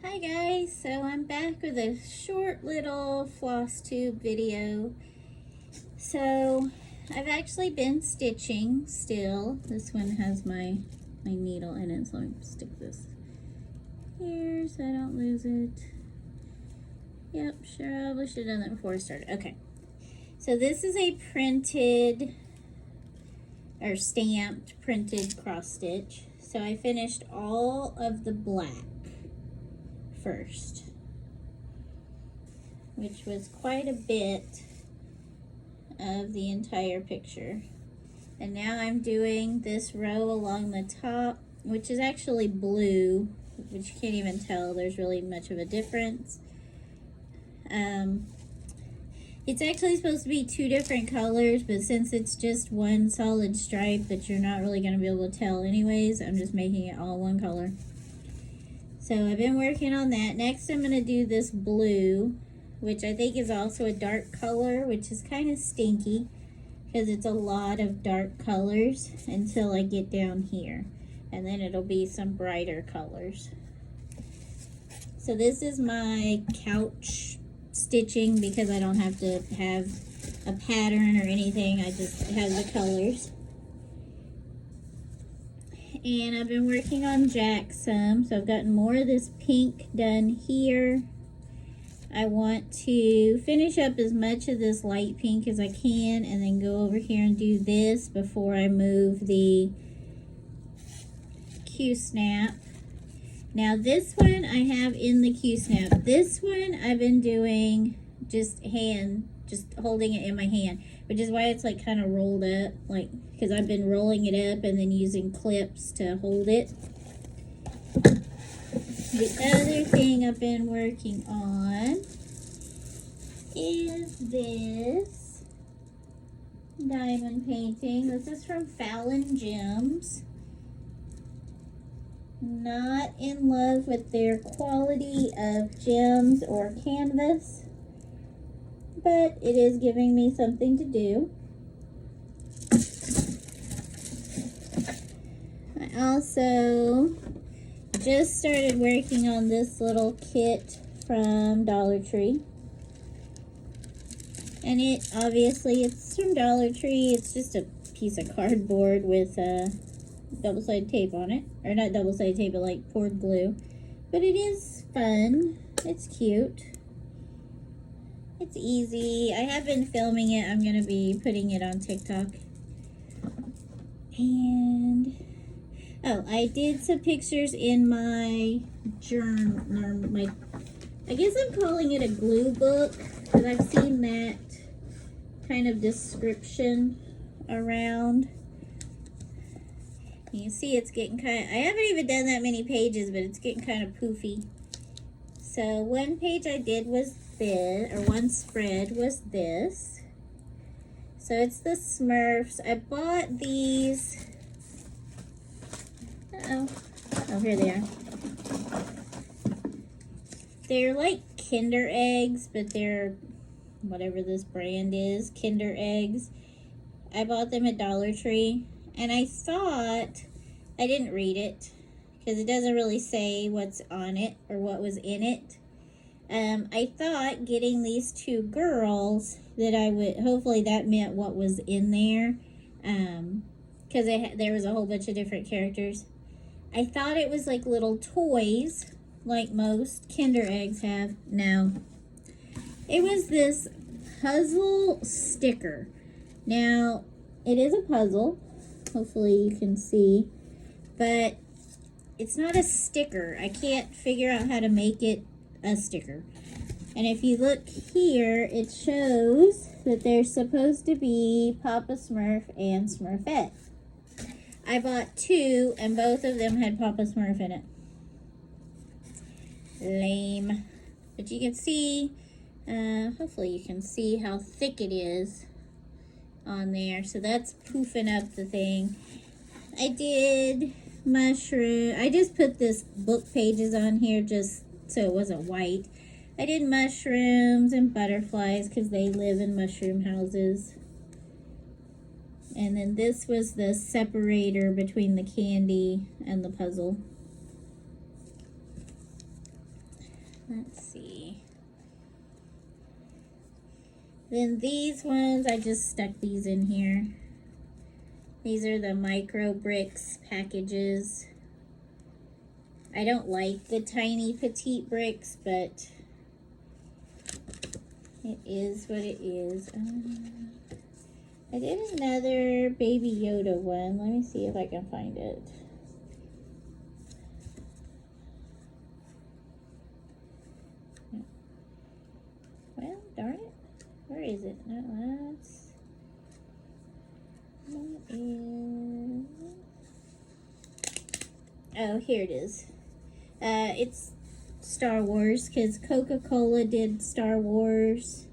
Hi guys, so I'm back with a short little Flosstube video. So I've actually been stitching still. This one has my needle in it, so I'm gonna stick this here so I don't lose it. Yep, probably should have done that before I started. Okay, so this is a printed or stamped printed cross stitch. So I finished all of the black first, which was quite a bit of the entire picture. And now I'm doing this row along the top, which is actually blue, which you can't even tell there's really much of a difference. It's actually supposed to be two different colors, but since it's just one solid stripe that you're not really going to be able to tell anyways, I'm just making it all one color. So I've been working on that. Next I'm going to do this blue, which I think is also a dark color, which is kind of stinky because it's a lot of dark colors until I get down here. And then it'll be some brighter colors. So this is my couch stitching because I don't have to have a pattern or anything. I just have the colors. And I've been working on Jack some, so I've gotten more of this pink done here. I want to finish up as much of this light pink as I can and then go over here and do this before I move the Q-snap. Now this one I have in the Q-snap. This one I've been doing just holding it in my hand, which is why it's like kind of rolled up, like because I've been rolling it up and then using clips to hold it. The other thing I've been working on is this diamond painting. This is from Fallon Gems. Not in love with their quality of gems or canvas, but it is giving me something to do. I also just started working on this little kit from Dollar Tree. And it's from Dollar Tree. It's just a piece of cardboard with double-sided tape on it. Or not double-sided tape, but like poured glue. But it is fun. It's cute. It's easy. I have been filming it. I'm going to be putting it on TikTok. And oh, I did some pictures in my journal. I guess I'm calling it a glue book because I've seen that kind of description around. You can see it's getting I haven't even done that many pages, but it's getting kind of poofy. So one page I did was this, or one spread was this. So it's the Smurfs. I bought these. Oh, here they are. They're like Kinder eggs, but they're whatever this brand is, Kinder eggs. I bought them at Dollar Tree, and I thought, I didn't read it because it doesn't really say what's on it or what was in it. I thought getting these two girls that I would, hopefully that meant what was in there, because there was a whole bunch of different characters. I thought it was like little toys, like most Kinder eggs have. No. It was this puzzle sticker. Now, it is a puzzle. Hopefully you can see. But it's not a sticker. I can't figure out how to make it a sticker. And if you look here, it shows that there's supposed to be Papa Smurf and Smurfette. I bought two, and both of them had Papa Smurf in it. Lame. But you can see, hopefully you can see how thick it is on there. So that's poofing up the thing. I did mushroom. I just put this book pages on here just so it wasn't white. I did mushrooms and butterflies because they live in mushroom houses. And then this was the separator between the candy and the puzzle. Let's see. Then these ones, I just stuck these in here. These are the micro bricks packages. I don't like the tiny petite bricks, but it is what it is. I did another Baby Yoda one. Let me see if I can find it. Well, darn it. Where is it? No, that is... Oh, here it is. It's Star Wars, because Coca-Cola did Star Wars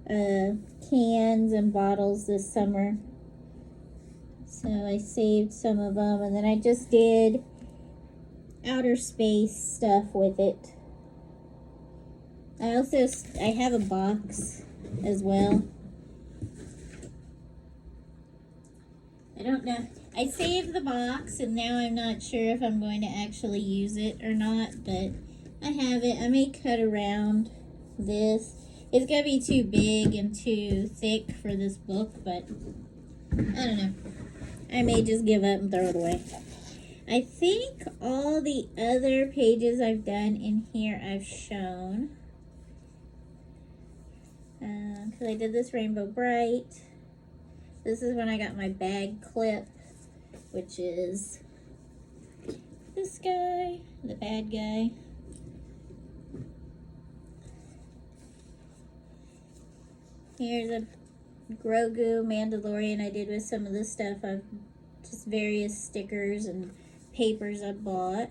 cans and bottles this summer. So I saved some of them, and then I just did outer space stuff with it. I have a box as well. I don't know. I saved the box, and now I'm not sure if I'm going to actually use it or not, but I have it. I may cut around this. It's going to be too big and too thick for this book, but I don't know. I may just give up and throw it away. I think all the other pages I've done in here I've shown. Because I did this Rainbow Bright. This is when I got my bag clip, which is this guy, the bad guy. Here's a Grogu Mandalorian I did with some of this stuff. I've just various stickers and papers I bought.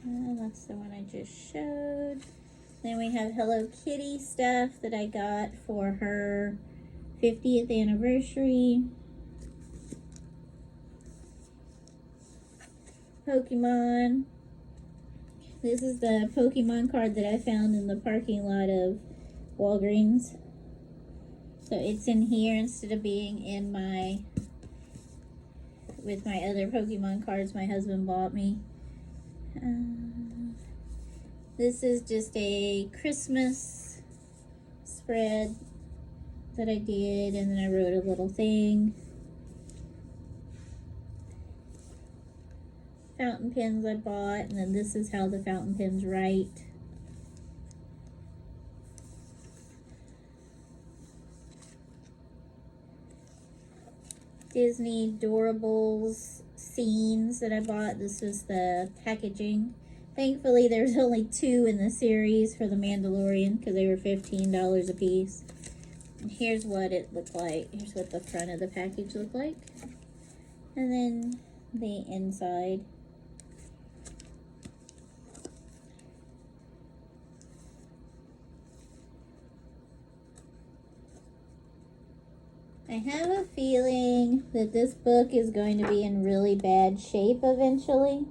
That's the one I just showed. Then we have Hello Kitty stuff that I got for her 50th anniversary. Pokemon. This is the Pokemon card that I found in the parking lot of Walgreens. So it's in here instead of being in with my other Pokemon cards my husband bought me. This is just a Christmas spread that I did, and then I wrote a little thing. Fountain pens I bought, and then this is how the fountain pens write. Disney Doorables scenes that I bought. This was the packaging. Thankfully, there's only 2 in the series for the Mandalorian because they were $15 a piece. And here's what it looked like. Here's what the front of the package looked like. And then the inside. I have a feeling that this book is going to be in really bad shape eventually.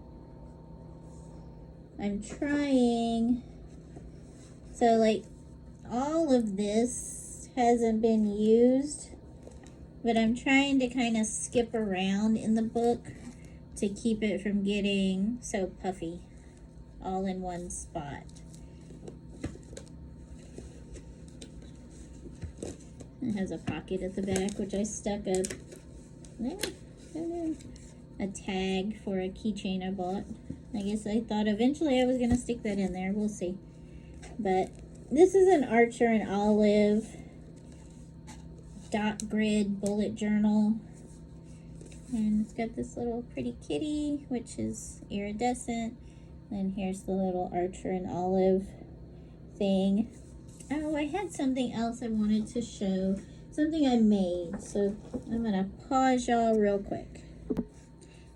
I'm trying. So, like, all of this hasn't been used, but I'm trying to kind of skip around in the book to keep it from getting so puffy all in one spot. It has a pocket at the back, which I stuck a tag for a keychain I bought. I guess I thought eventually I was going to stick that in there. We'll see. But this is an Archer and Olive dot grid bullet journal. And it's got this little pretty kitty, which is iridescent. And here's the little Archer and Olive thing. Oh, I had something else I wanted to show. Something I made. So I'm going to pause y'all real quick.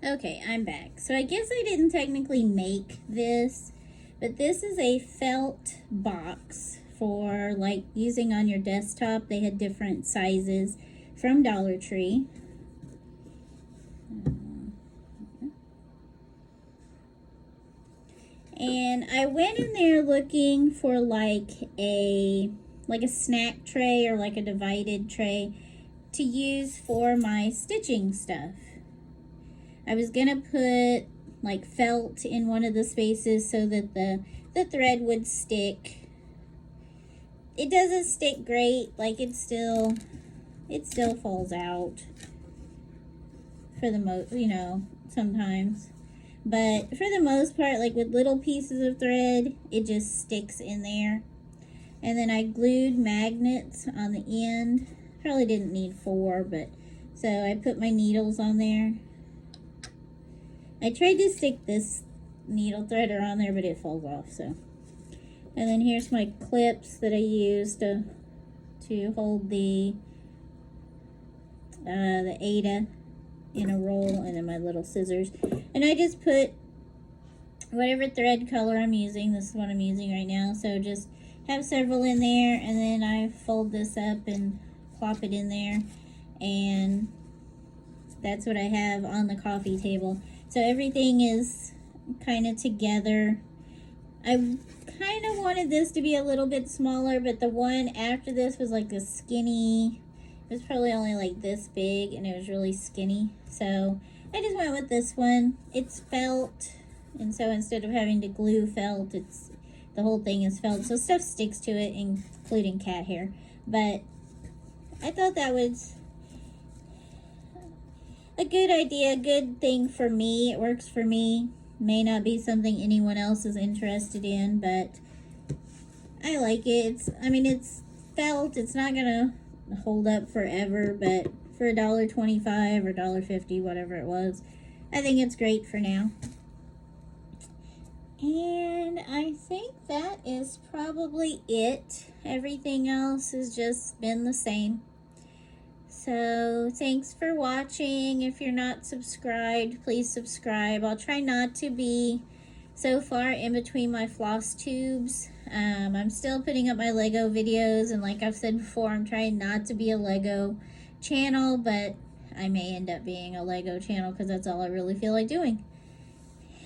Okay, I'm back. So I guess I didn't technically make this, but this is a felt box for like using on your desktop. They had different sizes from Dollar Tree. And I went in there looking for like a snack tray or like a divided tray to use for my stitching stuff. I was gonna put like felt in one of the spaces so that the thread would stick. It doesn't stick great, like it still falls out for the most, you know, sometimes. But for the most part, like with little pieces of thread, it just sticks in there. And then I glued magnets on the end. Probably didn't need 4, but so I put my needles on there. I tried to stick this needle threader on there, but it falls off, so. And then here's my clips that I used to hold the Ada in a roll, and then my little scissors. And I just put whatever thread color I'm using. This is what I'm using right now, so just have several in there, and then I fold this up and plop it in there, and that's what I have on the coffee table. So everything is kind of together. I kind of wanted this to be a little bit smaller, but the one after this was like a skinny, it was probably only like this big, and it was really skinny. So I just went with this one. It's felt, and so instead of having to glue felt, the whole thing is felt. So stuff sticks to it, including cat hair. But I thought that was a good idea, a good thing for me. It works for me. May not be something anyone else is interested in, but I like it. It's felt. It's not gonna hold up forever, but for $1.25 or $1.50, whatever it was, I think it's great for now. And I think that is probably it. Everything else has just been the same. So thanks for watching. If you're not subscribed, please subscribe. I'll try not to be so far in between my floss tubes. I'm still putting up my Lego videos, and like I've said before, I'm trying not to be a Lego channel, but I may end up being a Lego channel because that's all I really feel like doing.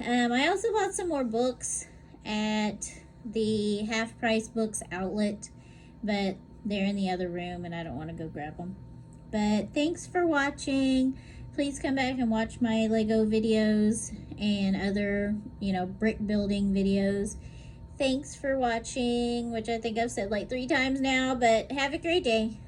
I also bought some more books at the Half Price Books outlet, but they're in the other room and I don't want to go grab them. But thanks for watching. Please come back and watch my Lego videos and other, brick building videos. Thanks for watching, which I think I've said like 3 times now, but have a great day.